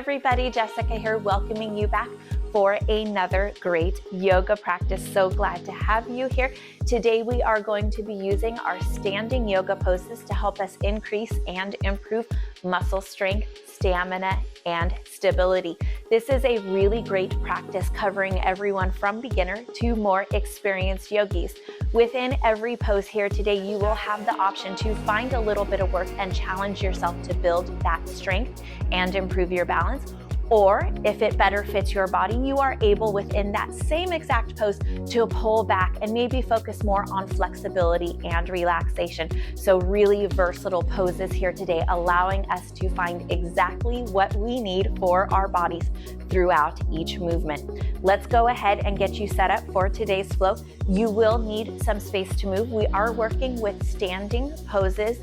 everybody, Jessica here, welcoming you back for another great yoga practice. So glad to have you here. Today we are going to be using our standing yoga poses to help us increase and improve muscle strength, stamina, and stability. This is a really great practice covering everyone from beginner to more experienced yogis. Within every pose here today, you will have the option to find a little bit of work and challenge yourself to build that strength and improve your balance. Or if it better fits your body, you are able within that same exact pose to pull back and maybe focus more on flexibility and relaxation. So really versatile poses here today, allowing us to find exactly what we need for our bodies throughout each movement. Let's go ahead and get you set up for today's flow. You will need some space to move. We are working with standing poses.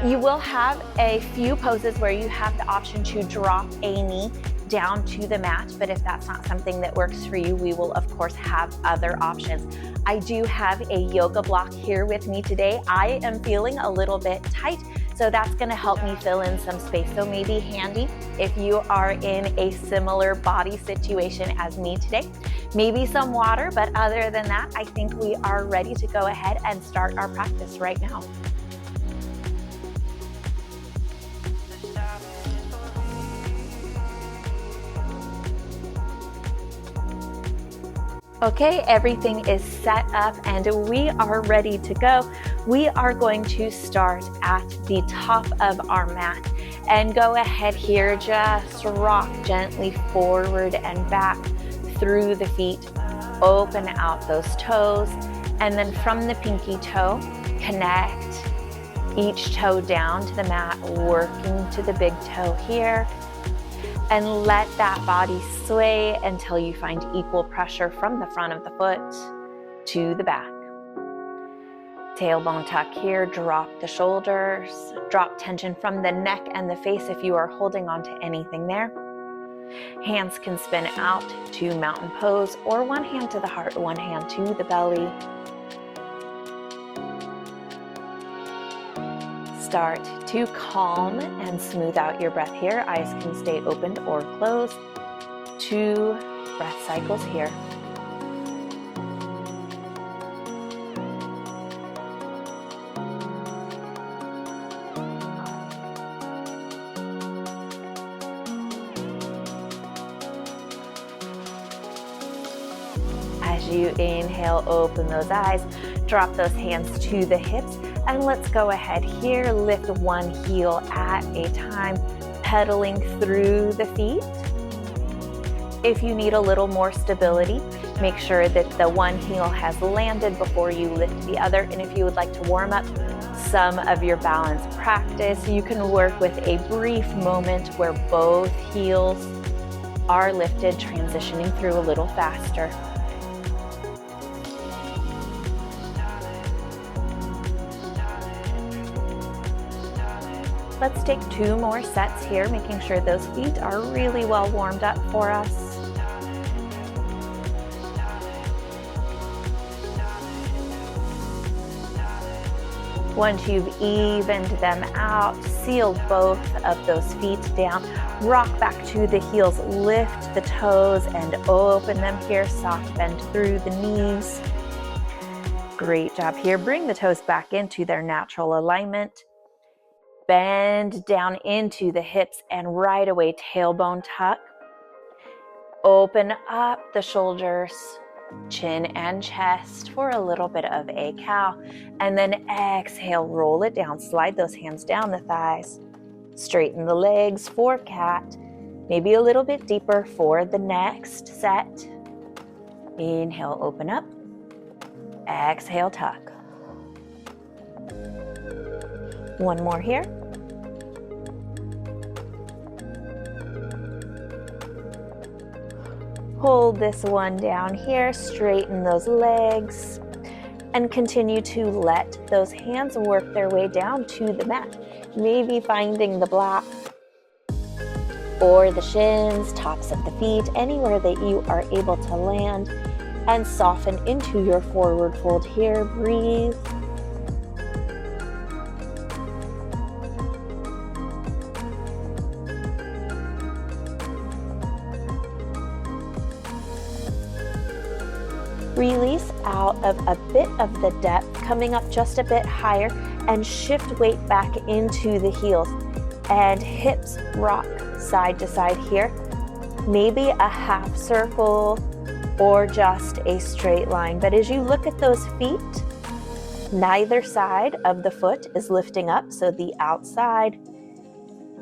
You will have a few poses where you have the option to drop a knee down to the mat, but if that's not something that works for you, we will of course have other options. I do have a yoga block here with me today. I am feeling a little bit tight, so that's going to help me fill in some space. So maybe handy if you are in a similar body situation as me today. Maybe some water, but other than that, I think we are ready to go ahead and start our practice right now. Okay, everything is set up and we are ready to go. We are going to start at the top of our mat and go ahead here, just rock gently forward and back through the feet. Open out those toes, and then from the pinky toe, connect each toe down to the mat, working to the big toe here. And let that body sway until you find equal pressure from the front of the foot to the back. Tailbone tuck here, drop the shoulders, drop tension from the neck and the face if you are holding on to anything there. Hands can spin out to mountain pose, or one hand to the heart, one hand to the belly. Start to calm and smooth out your breath here. Eyes can stay opened or closed. 2 breath cycles here. As you inhale, open those eyes, drop those hands to the hips. And let's go ahead here, lift one heel at a time, pedaling through the feet. If you need a little more stability, make sure that the one heel has landed before you lift the other. And if you would like to warm up some of your balance practice, you can work with a brief moment where both heels are lifted, transitioning through a little faster. Let's take 2 more sets here, making sure those feet are really well warmed up for us. Once you've evened them out, seal both of those feet down, rock back to the heels, lift the toes and open them here, soft bend through the knees. Great job here. Bring the toes back into their natural alignment. Bend down into the hips and right away tailbone tuck. Open up the shoulders, chin and chest for a little bit of a cow. And then exhale, roll it down. Slide those hands down the thighs. Straighten the legs for cat. Maybe a little bit deeper for the next set. Inhale, open up. Exhale, tuck. One more here. Hold this one down here, straighten those legs, and continue to let those hands work their way down to the mat. Maybe finding the block or the shins, tops of the feet, anywhere that you are able to land, and soften into your forward fold here. Breathe. Release out of a bit of the depth, coming up just a bit higher, and shift weight back into the heels. And hips rock side to side here. Maybe a half circle or just a straight line. But as you look at those feet, neither side of the foot is lifting up, so the outside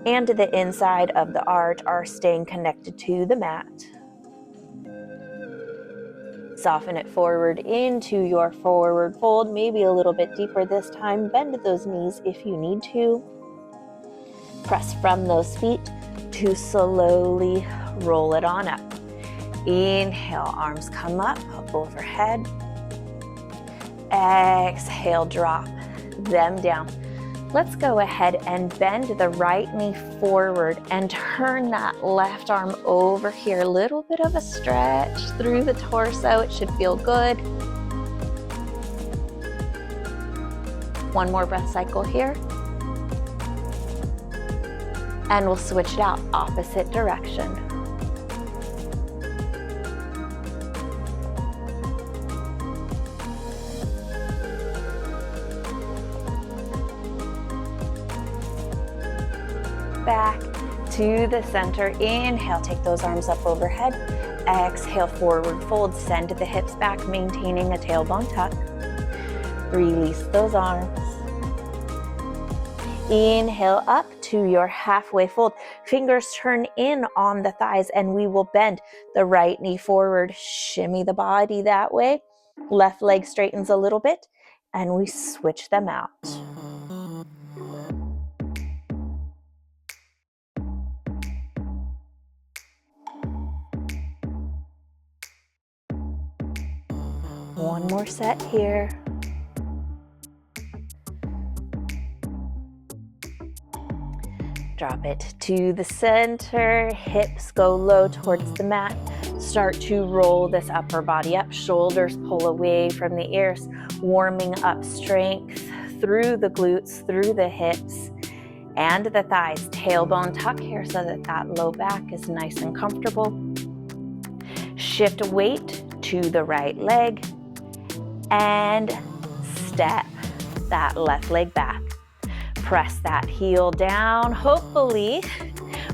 and the inside of the arch are staying connected to the mat. Soften it forward into your forward fold, maybe a little bit deeper this time. Bend those knees if you need to. Press from those feet to slowly roll it on up. Inhale, arms come up overhead. Exhale, drop them down. Let's go ahead and bend the right knee forward and turn that left arm over here. A little bit of a stretch through the torso. It should feel good. One more breath cycle here. And we'll switch it out, opposite direction. Back to the center. Inhale, take those arms up overhead. Exhale, forward fold. Send the hips back, maintaining a tailbone tuck. Release those arms. Inhale up to your halfway fold. Fingers turn in on the thighs, and we will bend the right knee forward. Shimmy the body that way. Left leg straightens a little bit, and we switch them out. One more set here. Drop it to the center. Hips go low towards the mat. Start to roll this upper body up. Shoulders pull away from the ears, warming up strength through the glutes, through the hips and the thighs. Tailbone tuck here so that that low back is nice and comfortable. Shift weight to the right leg and step that left leg back. Press that heel down, hopefully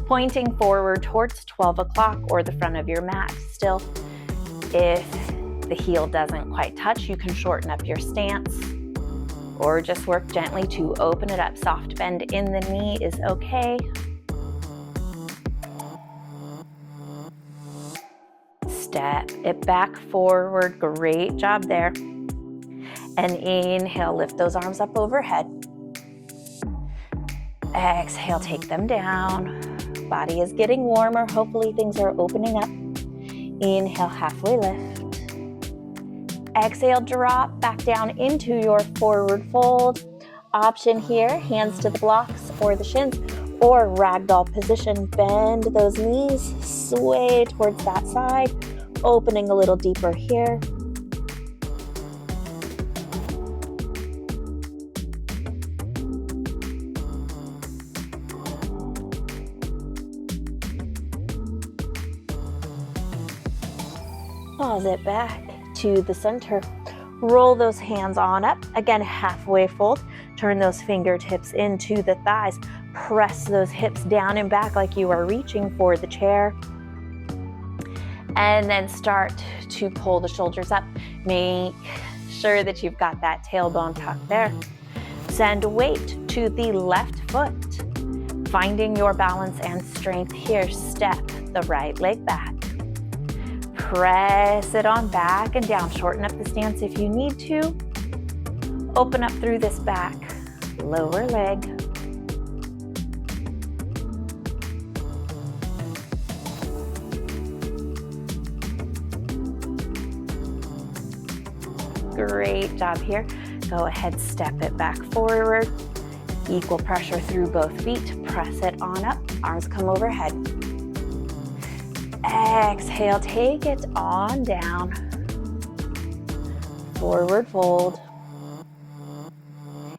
pointing forward towards 12 o'clock or the front of your mat. Still, if the heel doesn't quite touch, you can shorten up your stance or just work gently to open it up. Soft bend in the knee is okay. Step it back forward. Great job there. And inhale, lift those arms up overhead. Exhale, take them down. Body is getting warmer. Hopefully things are opening up. Inhale, halfway lift. Exhale, drop back down into your forward fold. Option here, hands to the blocks or the shins, or ragdoll position. Bend those knees, sway towards that side, opening a little deeper here. Pause it back to the center. Roll those hands on up. Again, halfway fold. Turn those fingertips into the thighs. Press those hips down and back like you are reaching for the chair. And then start to pull the shoulders up. Make sure that you've got that tailbone tuck there. Send weight to the left foot. Finding your balance and strength here. Step the right leg back. Press it on back and down. Shorten up the stance if you need to. Open up through this back. Lower leg. Great job here. Go ahead, step it back forward. Equal pressure through both feet. Press it on up. Arms come overhead. Exhale, take it on down. Forward fold.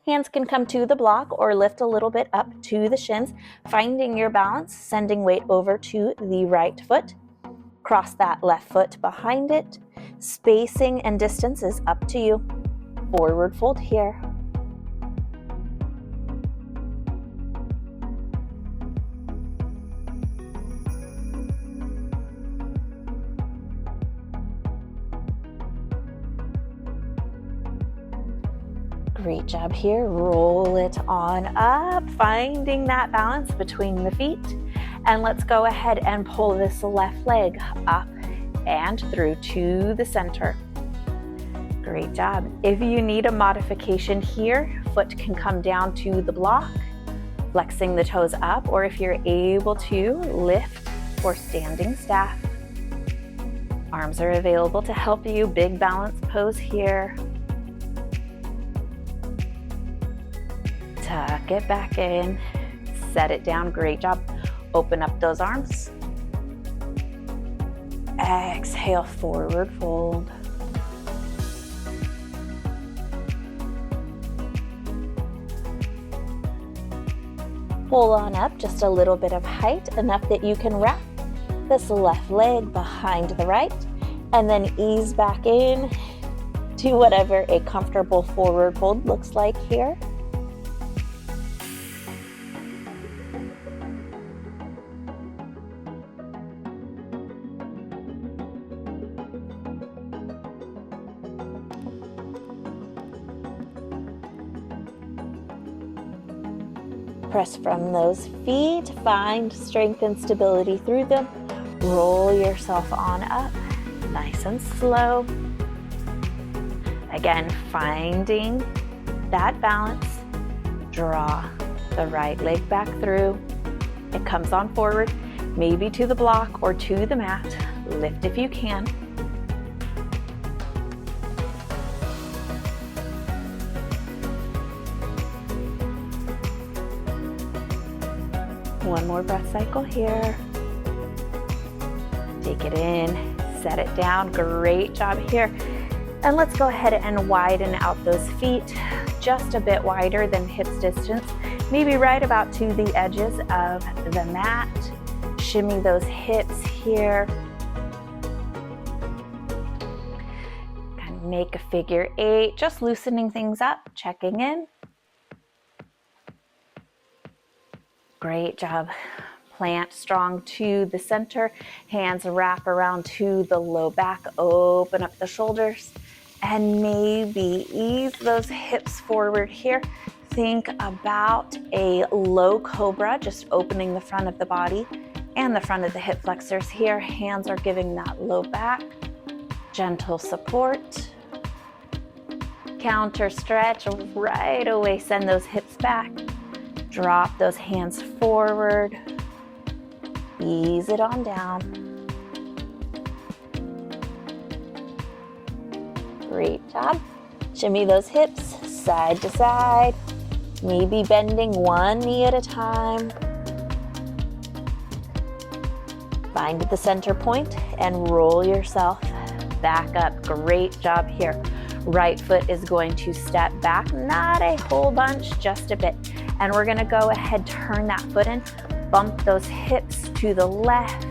Hands can come to the block or lift a little bit up to the shins. Finding your balance, sending weight over to the right foot. Cross that left foot behind it. Spacing and distance is up to you. Forward fold here. Great job here. Roll it on up, finding that balance between the feet. And let's go ahead and pull this left leg up and through to the center. Great job. If you need a modification here, foot can come down to the block, flexing the toes up, or if you're able to, lift for standing staff. Arms are available to help you. Big balance pose here. Tuck it back in, set it down. Great job. Open up those arms. Exhale, forward fold. Pull on up just a little bit of height, enough that you can wrap this left leg behind the right, and then ease back in to whatever a comfortable forward fold looks like here. Press from those feet, find strength and stability through them. Roll yourself on up, nice and slow. Again, finding that balance. Draw the right leg back through. It comes on forward, maybe to the block or to the mat. Lift if you can. One more breath cycle here. Take it in, set it down. Great job here. And let's go ahead and widen out those feet just a bit wider than hips distance, maybe right about to the edges of the mat. Shimmy those hips here. And make a figure 8, just loosening things up, checking in. Great job. Plant strong to the center. Hands wrap around to the low back. Open up the shoulders and maybe ease those hips forward here. Think about a low cobra, just opening the front of the body and the front of the hip flexors here. Hands are giving that low back. Gentle support. Counter stretch right away. Send those hips back. Drop those hands forward. Ease it on down. Great job. Shimmy those hips side to side. Maybe bending one knee at a time. Find the center point and roll yourself back up. Great job here. Right foot is going to step back, not a whole bunch, just a bit. And we're gonna go ahead, turn that foot in, bump those hips to the left,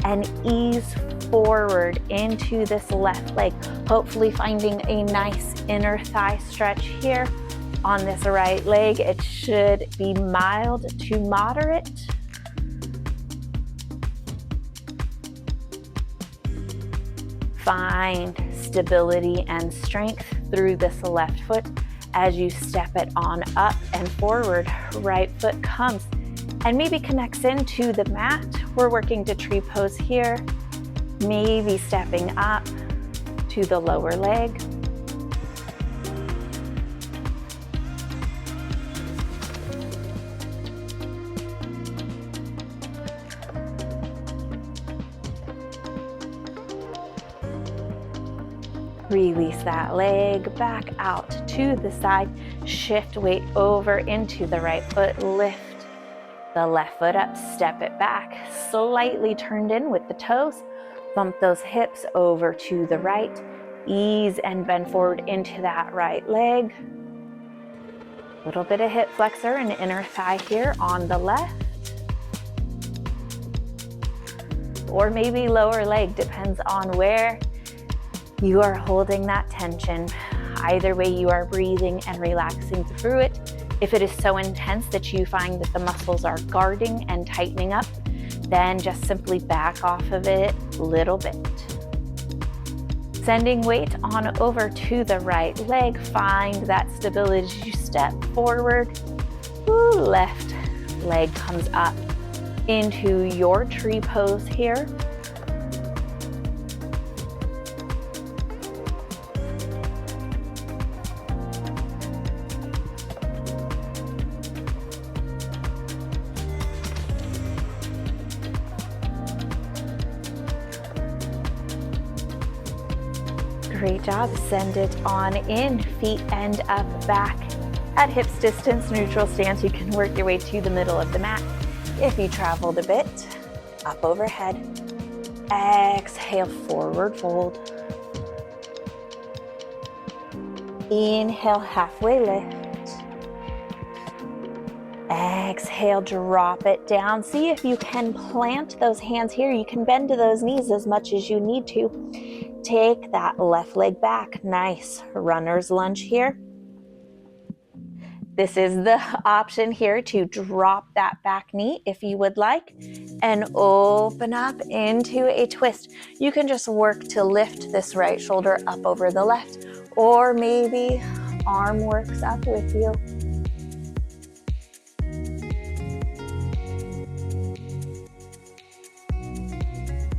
and ease forward into this left leg. Hopefully finding a nice inner thigh stretch here on this right leg. It should be mild to moderate. Find stability and strength through this left foot as you step it on up and forward. Right foot comes and maybe connects into the mat. We're working to tree pose here. Maybe stepping up to the lower leg. Release that leg back out to the side. Shift weight over into the right foot. Lift the left foot up, step it back, slightly turned in with the toes. Bump those hips over to the right. Ease and bend forward into that right leg. A little bit of hip flexor and inner thigh here on the left. Or maybe lower leg, depends on where You are holding that tension. Either way, you are breathing and relaxing through it. If it is so intense that you find that the muscles are guarding and tightening up, then just simply back off of it a little bit. Sending weight on over to the right leg. Find that stability as you step forward. Ooh, left leg comes up into your tree pose here. Great job. Send it on in. Feet end up back at hips distance, neutral stance. You can work your way to the middle of the mat. If you traveled a bit, up overhead. Exhale, forward fold. Inhale, halfway lift. Exhale, drop it down. See if you can plant those hands here. You can bend to those knees as much as you need to. Take that left leg back. Nice runner's lunge here. This is the option here to drop that back knee if you would like and open up into a twist. You can just work to lift this right shoulder up over the left, or maybe arm works up with you.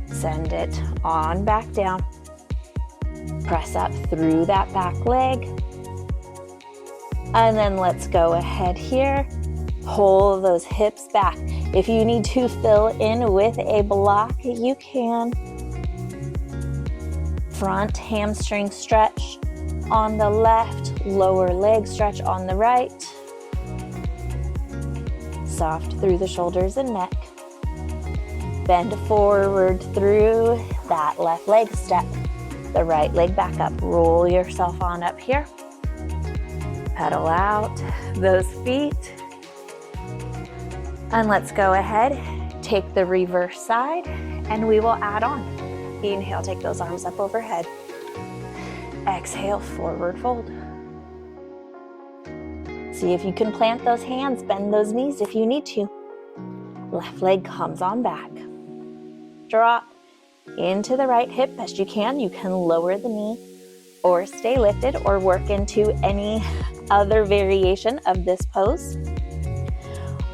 Send it on back down. Press up through that back leg. And then let's go ahead here. Pull those hips back. If you need to fill in with a block, you can. Front hamstring stretch on the left, lower leg stretch on the right. Soft through the shoulders and neck. Bend forward through that left leg step. The right leg back up. Roll yourself on up here. Pedal out those feet. And let's go ahead, take the reverse side, and we will add on. Inhale, take those arms up overhead. Exhale, forward fold. See if you can plant those hands, bend those knees if you need to. Left leg comes on back. Drop into the right hip best you can. You can lower the knee or stay lifted or work into any other variation of this pose.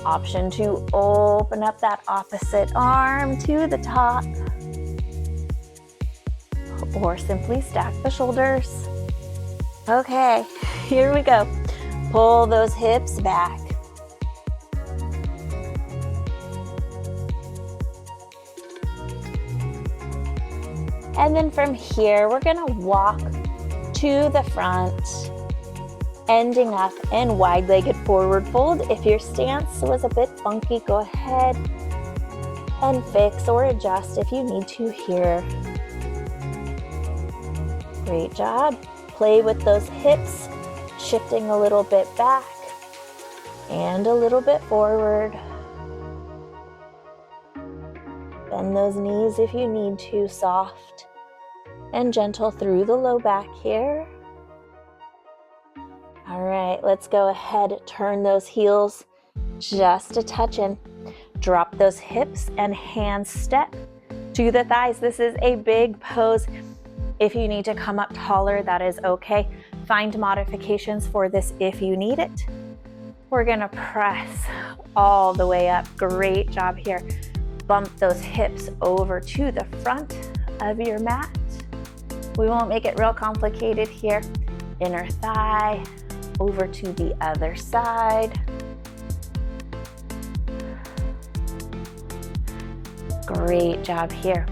Option to open up that opposite arm to the top, or simply stack the shoulders. Okay, here we go. Pull those hips back. And then from here, we're gonna walk to the front, ending up in wide-legged forward fold. If your stance was a bit funky, go ahead and fix or adjust if you need to here. Great job. Play with those hips, shifting a little bit back and a little bit forward. Bend those knees if you need to, soft and gentle through the low back here. All right, let's go ahead, turn those heels just a touch in. Drop those hips and hands step to the thighs. This is a big pose. If you need to come up taller, that is okay. Find modifications for this if you need it. We're gonna press all the way up. Great job here. Bump those hips over to the front of your mat. We won't make it real complicated here. Inner thigh over to the other side. Great job here.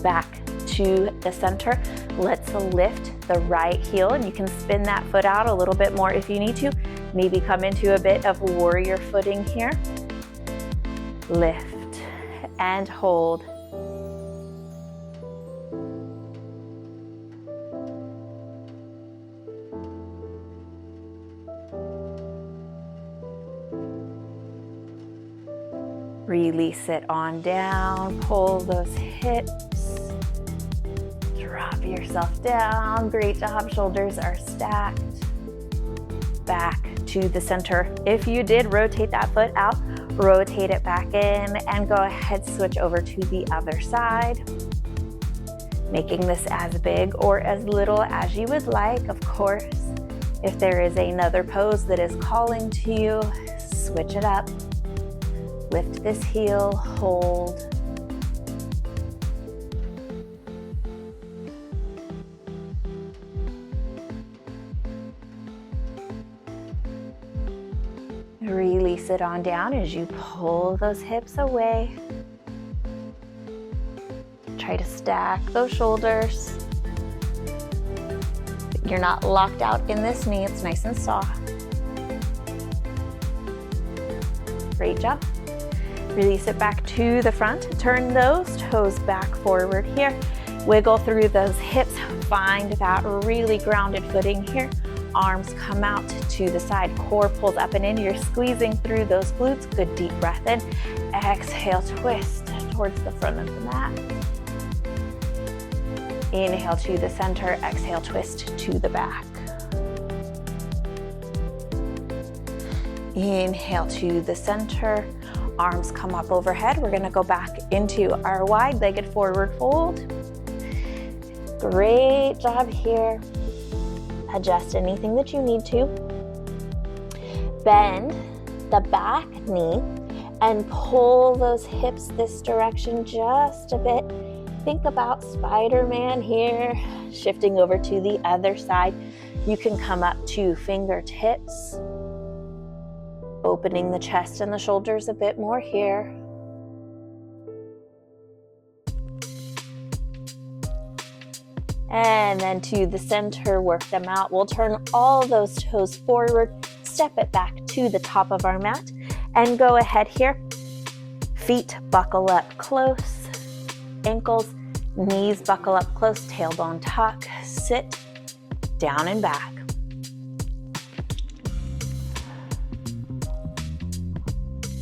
Back to the center. Let's lift the right heel, and you can spin that foot out a little bit more if you need to. Maybe come into a bit of warrior footing here. Lift and hold. Release it on down, pull those hips, drop yourself down. Great job. Shoulders are stacked. Back to the center. If you did rotate that foot out, rotate it back in and go ahead, switch over to the other side. Making this as big or as little as you would like, of course. If there is another pose that is calling to you, switch it up. Lift this heel, hold. Release it on down as you pull those hips away. Try to stack those shoulders. You're not locked out in this knee, it's nice and soft. Great job. Release it back to the front. Turn those toes back forward here. Wiggle through those hips. Find that really grounded footing here. Arms come out to the side, core pulls up and in. You're squeezing through those glutes. Good deep breath in. Exhale, twist towards the front of the mat. Inhale to the center, exhale, twist to the back. Inhale to the center, arms come up overhead. We're gonna go back into our wide-legged forward fold. Great job here. Adjust anything that you need to. Bend the back knee and pull those hips this direction just a bit. Think about Spider-Man here. Shifting over to the other side. You can come up to fingertips. Opening the chest and the shoulders a bit more here. And then to the center, work them out. We'll turn all those toes forward, step it back to the top of our mat, and go ahead here. Feet buckle up close, ankles, knees buckle up close, tailbone tuck, sit, down and back.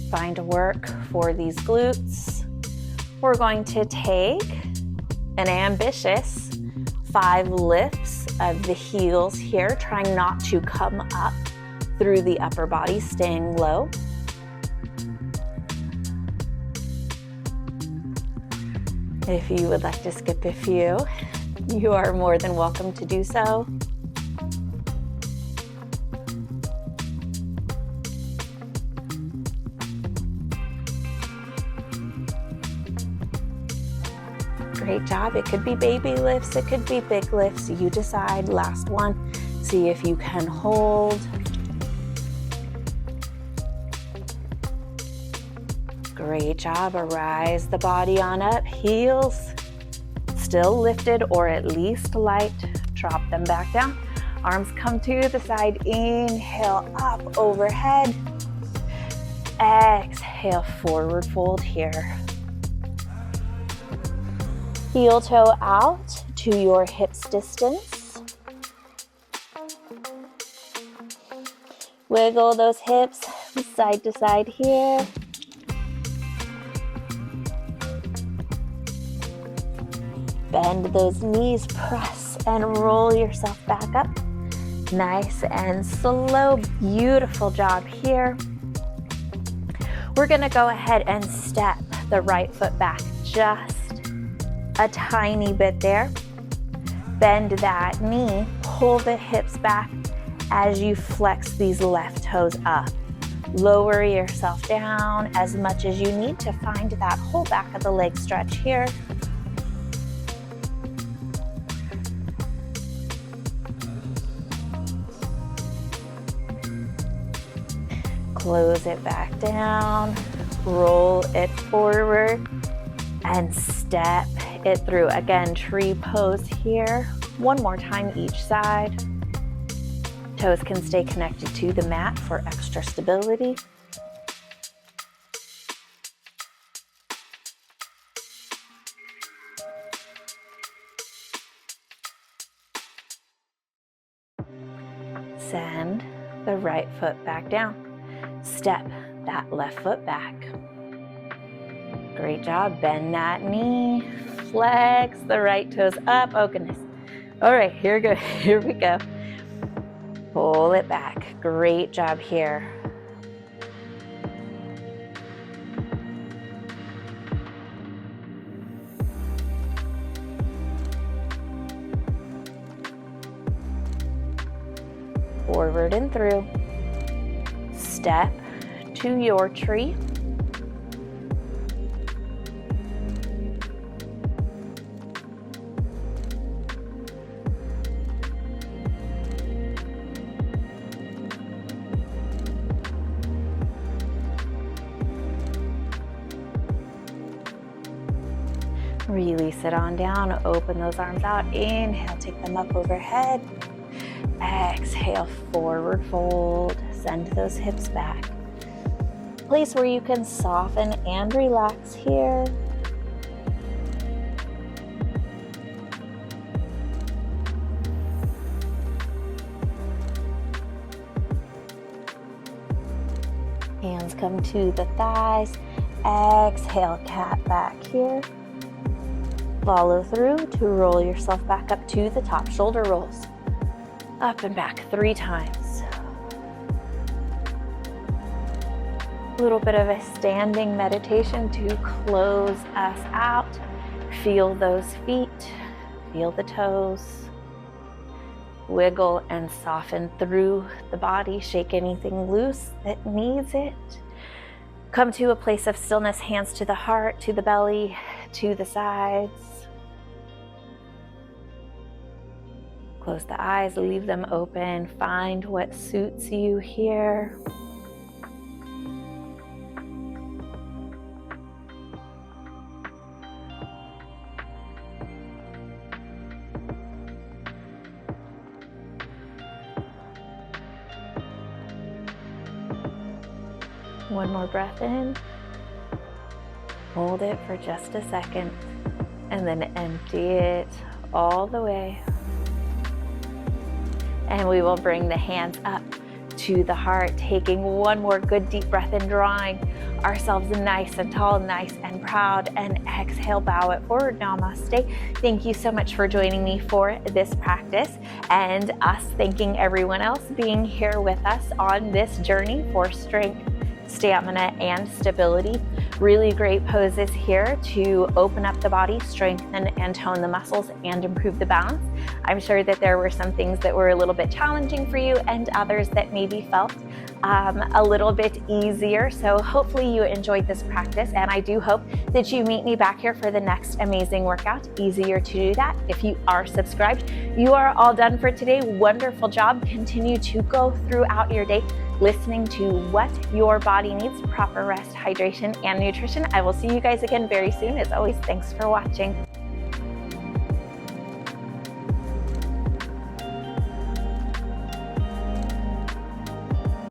Find work for these glutes. We're going to take an ambitious 5 lifts of the heels here, trying not to come up through the upper body, staying low. If you would like to skip a few, you are more than welcome to do so. Great job. It could be baby lifts, it could be big lifts. You decide. Last one. See if you can hold. Great job. Arise the body on up. Heels still lifted or at least light. Drop them back down. Arms come to the side. Inhale up overhead. Exhale, forward fold here. Heel toe out to your hips distance. Wiggle those hips side to side here. Bend those knees, press and roll yourself back up. Nice and slow, beautiful job here. We're gonna go ahead and step the right foot back just a tiny bit there. Bend that knee, pull the hips back as you flex these left toes up. Lower yourself down as much as you need to find that whole back of the leg stretch here. Close it back down, roll it forward, and step it through. Again, tree pose here. One more time each side. Toes can stay connected to the mat for extra stability. Send the right foot back down. Step that left foot back. Great job. Bend that knee. Flex the right toes up. Oh goodness. All right, here we go. Here we go. Pull it back. Great job here. Forward and through. Step to your tree. Release it on down, open those arms out. Inhale, take them up overhead. Exhale, forward fold. Send those hips back. Place where you can soften and relax here. Hands come to the thighs. Exhale, cat back here. Follow through to roll yourself back up to the top. Shoulder rolls. Up and back 3 times. A little bit of a standing meditation to close us out. Feel those feet. Feel the toes. Wiggle and soften through the body. Shake anything loose that needs it. Come to a place of stillness. Hands to the heart, to the belly, to the sides. Close the eyes, leave them open. Find what suits you here. One more breath in. Hold it for just a second, and then empty it all the way. And we will bring the hands up to the heart, taking one more good deep breath in, drawing ourselves nice and tall, nice and proud, and exhale, bow it forward, namaste. Thank you so much for joining me for this practice, and us thanking everyone else being here with us on this journey for strength, stamina, and stability. Really great poses here to open up the body, strengthen and tone the muscles, and improve the balance. I'm sure that there were some things that were a little bit challenging for you and others that maybe felt a little bit easier. So hopefully you enjoyed this practice, and I do hope that you meet me back here for the next amazing workout. Easier to do that if you are subscribed. You are all done for today. Wonderful job. Continue to go throughout your day listening to what your body needs, proper rest, hydration, and nutrition. I will see you guys again very soon. As always, thanks for watching.